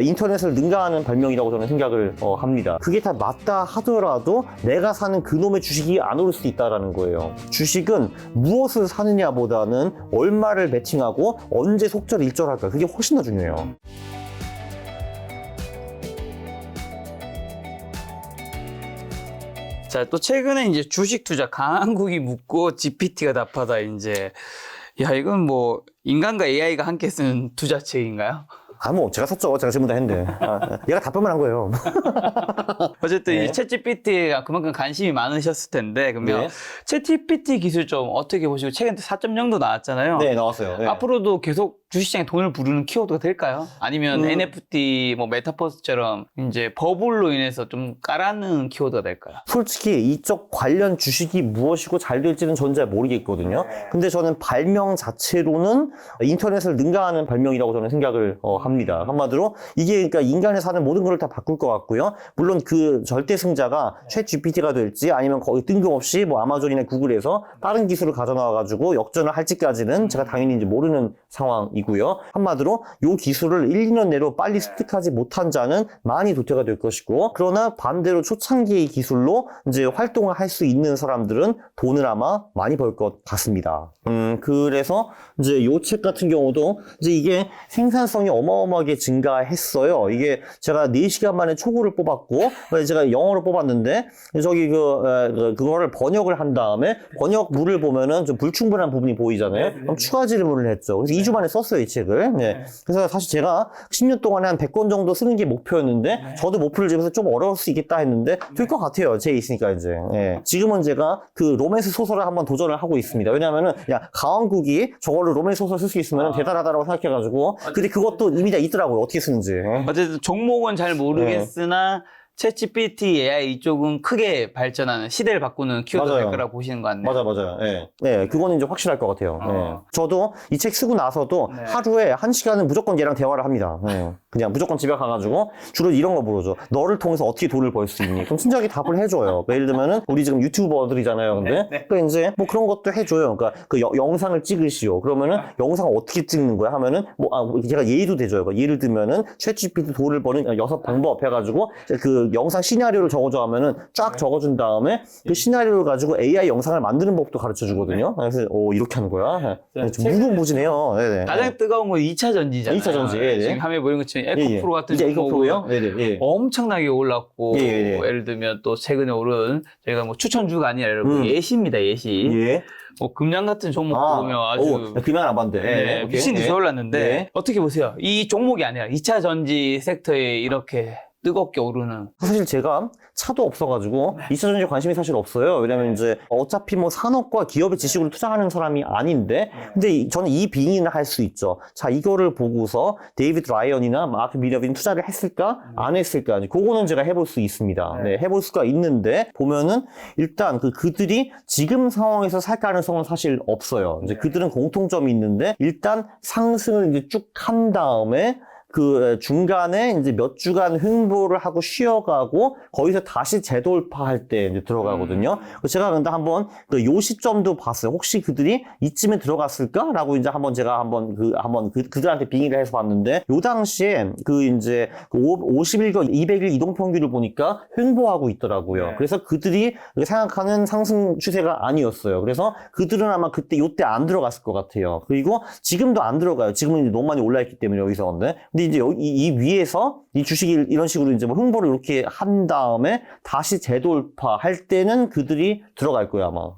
인터넷을 능가하는 발명이라고 저는 생각을 합니다. 그게 다 맞다 하더라도 내가 사는 그놈의 주식이 안 오를 수 있다는 거예요. 주식은 무엇을 사느냐보다는 얼마를 베팅하고 언제 속절일절할까, 그게 훨씬 더 중요해요. 자, 또 최근에 이제 주식 투자 강한국이 묻고 GPT가 답하다 이제 야, 이건 뭐 인간과 AI가 함께 쓴 투자책인가요? 뭐 제가 샀죠. 제가 질문 다 했는데 얘가 답변만 한 거예요. 어쨌든 네. 이 챗GPT가 그만큼 관심이 많으셨을 텐데 그러면 네. 챗GPT 기술 좀 어떻게 보시고 최근에 4.0도 나왔잖아요. 네, 나왔어요. 네. 앞으로도 계속 주식시장에 돈을 부르는 키워드가 될까요? 아니면 NFT, 뭐 메타버스처럼 이제 버블로 인해서 좀 깔아는 키워드가 될까요? 솔직히 이쪽 관련 주식이 무엇이고 잘 될지는 전 잘 모르겠거든요. 근데 저는 발명 자체로는 인터넷을 능가하는 발명이라고 저는 생각을 합니다. 한마디로 이게 그러니까 인간이 사는 모든 걸 다 바꿀 것 같고요. 물론 그 절대 승자가 챗 GPT가 될지 아니면 거의 뜬금없이 뭐 아마존이나 구글에서 다른 기술을 가져나와가지고 역전을 할지까지는 제가 당연히 이제 모르는 상황이고요. 한마디로 이 기술을 1, 2년 내로 빨리 습득하지 못한 자는 많이 도태가 될 것이고, 그러나 반대로 초창기의 기술로 이제 활동을 할 수 있는 사람들은 돈을 아마 많이 벌 것 같습니다. 그래서 이제 이 책 같은 경우도 이제 이게 생산성이 어마어마하게 증가했어요. 이게 제가 4시간 만에 초고를 뽑았고, 제가 영어로 뽑았는데, 저기 그거를 번역을 한 다음에 번역물을 보면은 좀 불충분한 부분이 보이잖아요. 그럼 추가 질문을 했죠. 그래서 2주 만에 썼어요, 이 책을. 네. 그래서 사실 제가 10년 동안에 한 100권 정도 쓰는 게 목표였는데, 저도 목표를 지면서 좀 어려울 수 있겠다 했는데, 될 것 같아요. 제 있으니까 이제. 네. 지금은 제가 그 로맨스 소설을 한번 도전을 하고 있습니다. 왜냐면은, 야, 강원국이 저걸로 로맨스 소설 쓸 수 있으면 대단하다라고 생각해가지고, 근데 그것도 이미 다 있더라고요. 어떻게 쓰는지. 어쨌든 종목은 잘 모르겠으나 챗GPT AI 이쪽은 크게 발전하는 시대를 바꾸는 키워드가 될 거라고 보시는 것 같네요. 맞아요. 예. 네, 그거는 이제 확실할 것 같아요. 예. 저도 이 책 쓰고 나서도 하루에 1시간은 무조건 얘랑 대화를 합니다. 예. 그냥 무조건 집에 가가지고 주로 이런 거 물어줘. 너를 통해서 어떻게 돈을 벌 수 있니? 그럼 친절하게 답을 해줘요. 예를 들면은 우리 지금 유튜버들이잖아요. 근데 그 이제 뭐 그런 것도 해줘요. 그러니까 그 영상을 찍으시오. 그러면은 영상을 어떻게 찍는 거야? 하면은 제가 예의도 대줘요. 예를 들면은 챗GPT 돈을 버는 6방법 해가지고 그 영상 시나리오를 적어줘 하면은 쫙 적어준 다음에 그 시나리오를 가지고 AI 영상을 만드는 법도 가르쳐 주거든요. 그래서 이렇게 하는 거야. 무궁무진해요. 네네. 가장 뜨거운 건 2차 전지잖아요. 2차 전지. 예, 예. 지금 화면에 보이는 것처럼 에코프로 같은 이제 에코프로요? 종목은 네네. 예. 엄청나게 올랐고 예. 예를 들면 또 최근에 오른 저희가 뭐 추천주가 아니라 여러분 예시입니다. 예시. 예. 뭐 금양 같은 종목 보면 아주 그만 안 봤는데. 네, 미친 듯이 올랐는데 네. 어떻게 보세요? 이 종목이 아니라 2차 전지 섹터에 이렇게 뜨겁게 오르는. 사실 제가 차도 없어가지고 2차 전지에 관심이 사실 없어요. 왜냐면 이제 어차피 뭐 산업과 기업의 지식으로 투자하는 사람이 아닌데, 근데 저는 이 빙의는 할 수 있죠. 자, 이거를 보고서 데이비드 라이언이나 마크 미러빈 투자를 했을까? 안 했을까? 그거는 제가 해볼 수 있습니다. 네, 해볼 수가 있는데, 보면은 일단 그들이 지금 상황에서 살 가능성은 사실 없어요. 이제 그들은 공통점이 있는데, 일단 상승을 이제 쭉 한 다음에 그 중간에 이제 몇 주간 횡보를 하고 쉬어가고 거기서 다시 재돌파할 때 이제 들어가거든요. 제가 근데 한번 요 시점도 봤어요. 혹시 그들이 이쯤에 들어갔을까라고 이제 제가 그들한테 빙의를 해서 봤는데, 요 당시에 이제 50일과 200일 이동평균을 보니까 횡보하고 있더라고요. 그래서 그들이 생각하는 상승 추세가 아니었어요. 그래서 그들은 아마 요때 안 들어갔을 것 같아요. 그리고 지금도 안 들어가요. 지금은 이제 너무 많이 올라있기 때문에 여기서. 근데 이제 이 위에서 이 주식이 이런 식으로 이제 뭐 횡보를 이렇게 한 다음에 다시 재돌파할 때는 그들이 들어갈 거예요, 아마.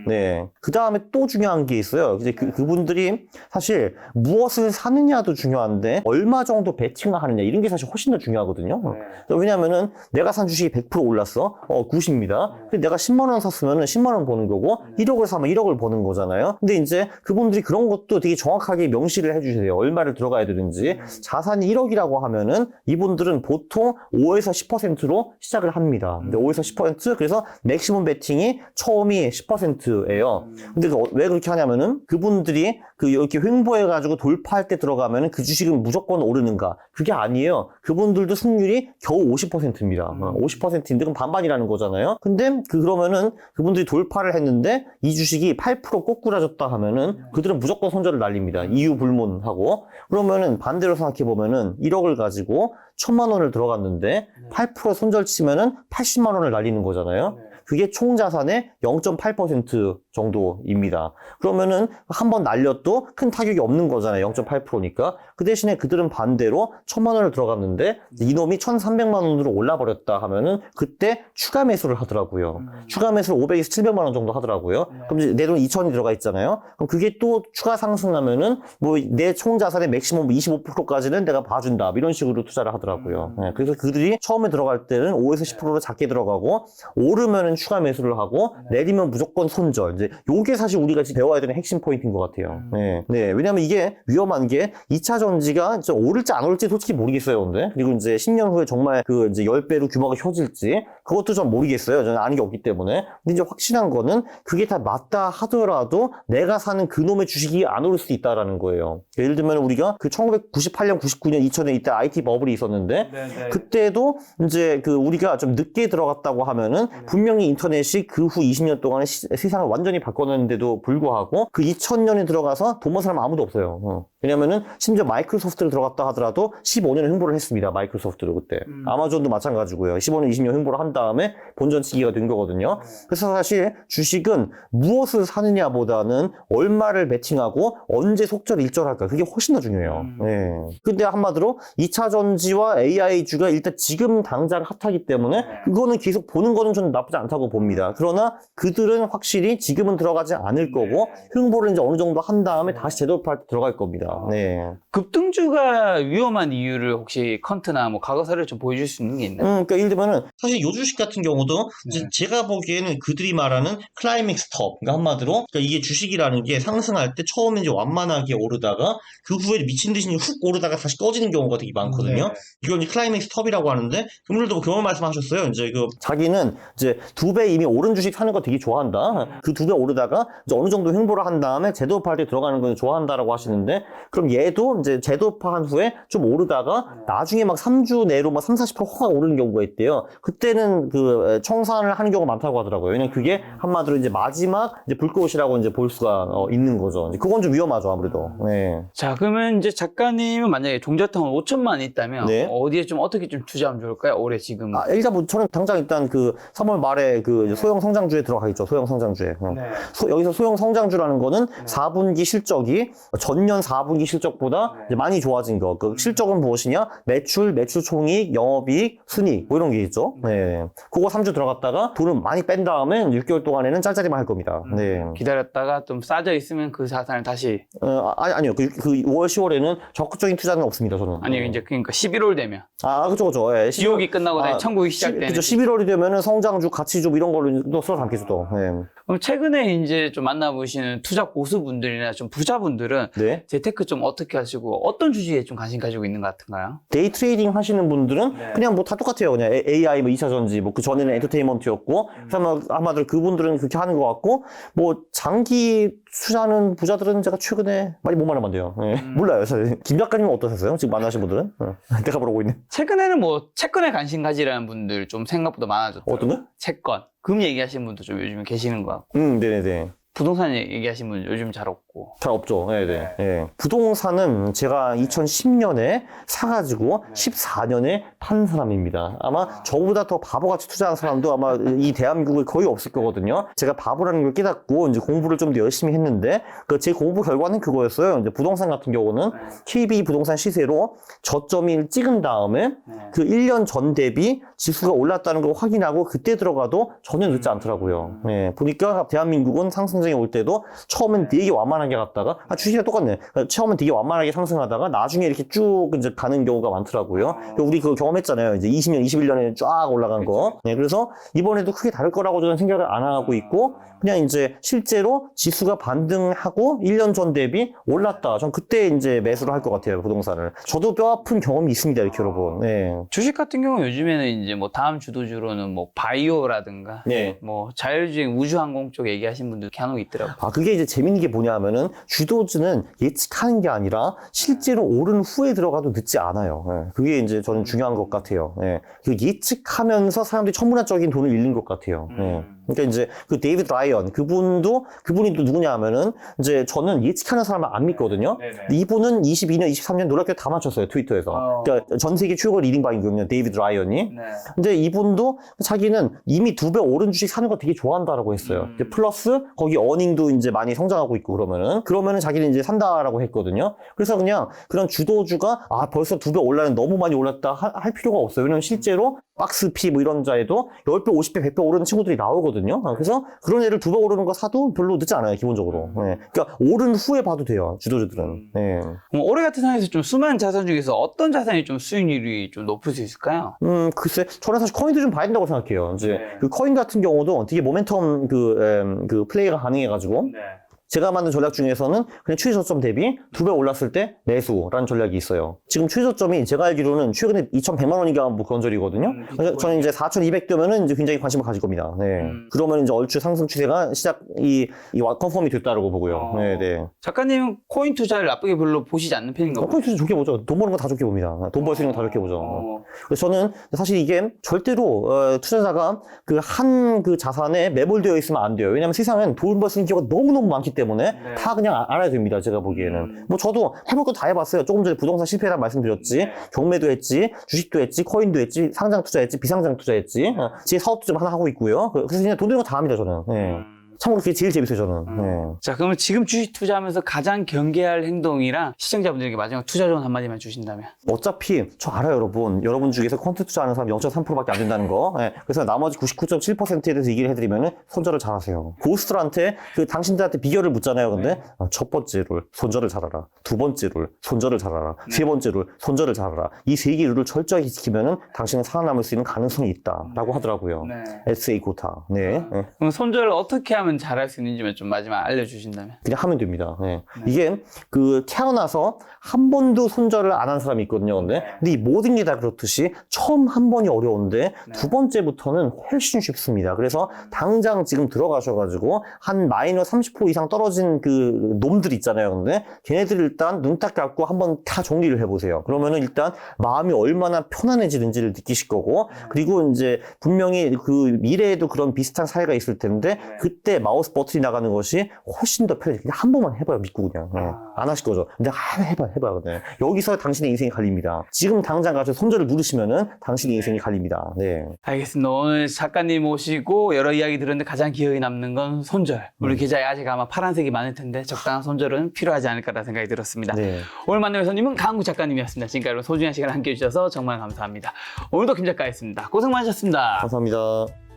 네. 그 다음에 또 중요한 게 있어요. 이제 그분들이 사실 무엇을 사느냐도 중요한데 얼마 정도 베팅을 하느냐 이런 게 사실 훨씬 더 중요하거든요. 왜냐면은 내가 산 주식이 100% 올랐어. 90입니다. 근데 내가 10만 원 샀으면은 10만 원 버는 거고 1억을 사면 1억을 버는 거잖아요. 근데 이제 그분들이 그런 것도 되게 정확하게 명시를 해주셔야 돼요. 얼마를 들어가야 되는지. 자산이 1억이라고 하면은 이분들은 보통 5에서 10%로 시작을 합니다. 근데 5에서 10%, 그래서 맥시멈 베팅이 처음이 10%예요. 근데 왜 그렇게 하냐면은 그분들이 그 이렇게 횡보해가지고 돌파할 때 들어가면은 그 주식은 무조건 오르는가? 그게 아니에요. 그분들도 승률이 겨우 50%입니다. 50%인데 그럼 반반이라는 거잖아요. 근데 그러면은 그분들이 돌파를 했는데 이 주식이 8% 꼬꾸라졌다 하면은 그들은 무조건 손절을 날립니다. 이유 불문하고. 그러면은 반대로 생각해 보면은 1억을 가지고 1,000만 원을 들어갔는데 8% 손절 치면은 80만 원을 날리는 거잖아요. 그게 총 자산의 0.8% 정도입니다. 그러면은 한 번 날려도 큰 타격이 없는 거잖아요. 0.8%니까. 그 대신에 그들은 반대로 1,000만 원을 들어갔는데 이놈이 1,300만 원으로 올라버렸다 하면은 그때 추가 매수를 하더라고요. 추가 매수를 500에서 700만 원 정도 하더라고요. 그럼 이제 내 돈 2,000이 들어가 있잖아요. 그럼 그게 또 추가 상승하면은 뭐 내 총 자산의 맥시멈 25%까지는 내가 봐준다. 이런 식으로 투자를 하더라고요. 네, 그래서 그들이 처음에 들어갈 때는 5에서 10%로 작게 들어가고 오르면은 추가 매수를 하고 내리면 무조건 손절. 이제 요게 사실 우리가 지금 배워야 되는 핵심 포인트인 것 같아요. 네. 네. 왜냐면 이게 위험한 게 2차 전지가 진짜 오를지 안 오를지 솔직히 모르겠어요. 근데 그리고 이제 10년 후에 정말 그 이제 10배로 규모가 켜질지 그것도 전 모르겠어요. 저는 아는 게 없기 때문에. 근데 이제 확실한 거는 그게 다 맞다 하더라도 내가 사는 그놈의 주식이 안 오를 수 있다라는 거예요. 예를 들면 우리가 그 1998년, 99년, 2000년 이때 IT 버블이 있었는데 그때도 이제 그 우리가 좀 늦게 들어갔다고 하면은 분명히 인터넷이 그 후 20년 동안 세상을 완전히 바꿔놨는데도 불구하고 그 2000년에 들어가서 돈 번 사람 아무도 없어요. 왜냐면은 심지어 마이크로소프트를 들어갔다 하더라도 15년을 횡보를 했습니다. 마이크로소프트로 그때. 아마존도 마찬가지고요. 15년, 20년 횡보를 한 다음에 본전치기가 된 거거든요. 그래서 사실 주식은 무엇을 사느냐보다는 얼마를 매칭하고 언제 속절 일절할까 그게 훨씬 더 중요해요. 네. 근데 한마디로 2차 전지와 AI주가 일단 지금 당장 핫하기 때문에 그거는 계속 보는 거는 저는 나쁘지 않다고 봅니다. 그러나 그들은 확실히 지금은 들어가지 않을 거고 흉보를 이제 어느 정도 한 다음에 다시 재도입할 때 들어갈 겁니다. 네. 급등주가 위험한 이유를 혹시 컨트나 뭐 과거 사례를 좀 보여줄 수 있는 게 있나요? 그러니까 예를 들면은 사실 요 주식 같은 경우도 이제 제가 보기에는 그들이 말하는 클라이밍 스톱, 그러니까 한마디로 그러니까 이게 주식이라는 게 상승할 때 처음에 이제 완만하게 오르다가 그 후에 미친 듯이 훅 오르다가 다시 꺼지는 경우가 되게 많거든요. 이걸 이제 클라이밍 스톱이라고 하는데 그분들도 경험 말씀하셨어요. 이제 그 자기는 이제 2배 이미 오른 주식 사는 거 되게 좋아한다. 그 2배 오르다가 이제 어느 정도 횡보를 한 다음에 재도입할 때 들어가는 건 좋아한다라고 하시는데 그럼 얘도 이제 재도입한 후에 좀 오르다가 나중에 막 3주 내로 막 30, 40% 확 오르는 경우가 있대요. 그때는 그 청산을 하는 경우가 많다고 하더라고요. 왜냐면 그게 한마디로 이제 마지막 이제 불꽃이라고 이제 볼 수가 있는 거죠. 그건 좀 위험하죠, 아무래도. 네. 자, 그러면 이제 작가님은 만약에 종잣돈 5천만 원 있다면 네. 어디에 좀 어떻게 좀 투자하면 좋을까요? 올해 지금. 일단 뭐 저는 당장 일단 그 3월 말에 그 이제 소형 성장주에 들어가겠죠. 소형 성장주에. 여기서 소형 성장주라는 거는 4분기 실적이 전년 4분기 실적보다 이제 많이 좋아진 거. 그 실적은 무엇이냐? 매출 총이익, 영업이익, 순이익 뭐 이런 게 있죠. 네. 그거 3주 들어갔다가 돈을 많이 뺀 다음에 6개월 동안에는 짤짤이만 할 겁니다. 네. 기다렸다가 좀 싸져 있으면 그 자산을 다시. 아니요. 그 5월, 10월에는 적극적인 투자는 없습니다, 저는. 아니, 이제 그러니까 11월 되면. 그죠. 예. 지옥이 끝나고 다시 천국이 시작되는. 그죠. 11월이 되면은 성장주, 가치주 이런 걸로 또 썰어 담겠죠, 또. 네. 그럼 최근에 이제 좀 만나보시는 투자 고수분들이나 좀 부자분들은 네. 재테크 좀 어떻게 하시고 어떤 주식에 좀 관심 가지고 있는 것 같은가요? 데이 트레이딩 하시는 분들은 그냥 뭐 다 똑같아요. 그냥 AI 뭐 2차 전지, 뭐 그 전에는 엔터테인먼트였고, 아마도 그분들은 그렇게 하는 것 같고, 뭐 장기 투자하는 부자들은 제가 최근에 많이 못 말하면 안 돼요. 네. 몰라요, 사실. 김 작가님은 어떠셨어요? 지금 만나신 분들은? 내가 물어보고 있네. 최근에는 뭐 채권에 관심 가지라는 분들 좀 생각보다 많아졌죠. 어떤 거? 채권. 금 얘기하시는 분도 좀 요즘 계시는 것 같고. 네네네. 부동산 얘기하시는 분 요즘 잘 없고. 잘 없죠. 네네. 네. 부동산은 제가 2010년에 사가지고 14년에 판 사람입니다. 아마 저보다 더 바보같이 투자한 사람도 아마 이 대한민국에 거의 없을 거거든요. 제가 바보라는 걸 깨닫고 이제 공부를 좀 더 열심히 했는데 제 공부 결과는 그거였어요. 이제 부동산 같은 경우는 KB 부동산 시세로 저점을 찍은 다음에 그 1년 전 대비 지수가 올랐다는 걸 확인하고 그때 들어가도 전혀 늦지 않더라고요. 네. 보니까 대한민국은 상승장에 올 때도 처음엔 되게 완만하게 갔다가 주식이랑 똑같네. 그러니까 처음엔 되게 완만하게 상승하다가 나중에 이렇게 쭉 이제 가는 경우가 많더라고요. 우리 그거 경험했잖아요. 이제 20년, 21년에 쫙 올라간 거. 네, 그래서 이번에도 크게 다를 거라고 저는 생각을 안 하고 있고 그냥 이제 실제로 지수가 반등하고 1년 전 대비 올랐다. 전 그때 이제 매수를 할 것 같아요, 부동산을. 저도 뼈 아픈 경험이 있습니다, 이렇게 여러분. 네. 주식 같은 경우 요즘에는 이제 뭐 다음 주도주로는 뭐 바이오라든가 네. 뭐 자율주행 우주항공 쪽 얘기하신 분들 간혹 있더라고요. 아, 그게 이제 재밌는 게 뭐냐면은 주도주는 예측하는 게 아니라 실제로 오른 후에 들어가도 늦지 않아요. 예. 그게 이제 저는 중요한 것 같아요. 예. 그 예측하면서 사람들이 천문학적인 돈을 잃는 것 같아요. 예. 그러니까 이제 그 데이비드 라이언 그분이 또 누구냐 하면은 이제 저는 예측하는 사람을 안 믿거든요. 근데 이분은 22년, 23년 놀랍게 다 맞췄어요, 트위터에서. 그러니까 전 세계 최고 리딩방이거든요, 데이비드 라이언이. 근데 이분도 자기는 이미 2배 오른 주식 사는 거 되게 좋아한다라고 했어요. 이제 플러스 거기 어닝도 이제 많이 성장하고 있고 그러면은 자기는 이제 산다라고 했거든요. 그래서 그냥 그런 주도주가 벌써 2배 올라는 너무 많이 올랐다 할 필요가 없어요. 왜냐면 실제로 박스피 뭐 이런 자에도 10배, 50배, 100배 오르는 친구들이 나오거든요. 그래서 그런 애를 2배 오르는 거 사도 별로 늦지 않아요, 기본적으로. 네. 그러니까 오른 후에 봐도 돼요, 주도주들은. 네. 올해 같은 상황에서 좀 수많은 자산 중에서 어떤 자산이 좀 수익률이 좀 높을 수 있을까요? 글쎄, 저는 사실 코인도 좀 봐야 된다고 생각해요. 이제 그 코인 같은 경우도 되게 모멘텀 그 플레이가 가능해가지고. 제가 만든 전략 중에서는 그냥 추세 저점 대비 2배 올랐을 때 매수라는 전략이 있어요. 지금 추세 저점이 제가 알기로는 최근에 2,100만 원인가 뭐 그런 절이거든요. 그래서 저는 이제 4,200대면은 이제 굉장히 관심을 가질 겁니다. 네. 그러면 이제 얼추 상승 추세가 이 컨펌이 됐다라고 보고요. 네, 네. 작가님은 코인 투자를 나쁘게 별로 보시지 않는 편인가 봐요. 코인 투자 좋게 보죠. 돈 버는 거 다 좋게 봅니다. 돈 벌 수 있는 거 다 좋게 보죠. 그래서 저는 사실 이게 절대로 투자자가 그 한 그 자산에 매몰되어 있으면 안 돼요. 왜냐면 세상엔 돈 벌 수 있는 기회가 너무너무 많기 때문에 다 그냥 알아야 됩니다. 제가 보기에는. 뭐 저도 해볼 거 다 해봤어요. 조금 전에 부동산 실패라는 말씀드렸지. 경매도 했지. 주식도 했지. 코인도 했지. 상장 투자했지. 비상장 투자했지. 제 사업도 좀 하나 하고 있고요. 그래서 그냥 돈 드는 거 다 합니다. 저는. 네. 참고로 그게 제일 재밌어요, 저는. 네. 자, 그러면 지금 주식 투자하면서 가장 경계할 행동이랑 시청자분들에게 마지막 투자 조언 한마디만 주신다면? 어차피 저 알아요, 여러분. 여러분 중에서 콘텐츠 투자하는 사람 0.3%밖에 안 된다는 거. 네. 그래서 나머지 99.7%에 대해서 얘기를 해드리면은 손절을 잘하세요. 고수들한테 당신들한테 비결을 묻잖아요. 근데 첫 번째 룰 손절을 잘하라. 두 번째 룰 손절을 잘하라. 세 번째 룰 손절을 잘하라. 이 세 개 룰을 철저하게 지키면은 당신은 살아남을 수 있는 가능성이 있다라고 하더라고요. SA 고타. 네. 그럼 손절을 어떻게 하면 잘할 수 있는지만 좀 마지막 알려주신다면? 그냥 하면 됩니다. 네. 이게 그 태어나서 한 번도 손절을 안 한 사람이 있거든요. 근데 이 모든 게 다 그렇듯이 처음 한 번이 어려운데 두 번째부터는 훨씬 쉽습니다. 그래서 당장 지금 들어가셔가지고 한 마이너스 30% 이상 떨어진 그 놈들 있잖아요. 근데 걔네들 일단 눈 딱 감고 한번 다 정리를 해보세요. 그러면은 일단 마음이 얼마나 편안해지는지를 느끼실 거고, 그리고 이제 분명히 그 미래에도 그런 비슷한 사례가 있을 텐데 그때 마우스 버튼이 나가는 것이 훨씬 더 편해요. 그냥 한 번만 해봐요, 믿고 그냥. 안 하실 거죠. 근데 해봐. 네. 여기서 당신의 인생이 갈립니다. 지금 당장 가서 손절을 누르시면은 당신의 인생이 갈립니다. 네. 알겠습니다. 오늘 작가님 모시고 여러 이야기 들었는데 가장 기억에 남는 건 손절. 우리 계좌에 아직 아마 파란색이 많을 텐데 적당한 손절은 필요하지 않을까라는 생각이 들었습니다. 네. 오늘 만난 손님은 강구 작가님이었습니다. 지금까지 여러분 소중한 시간 함께 해주셔서 정말 감사합니다. 오늘도 김 작가였습니다. 고생 많으셨습니다. 감사합니다.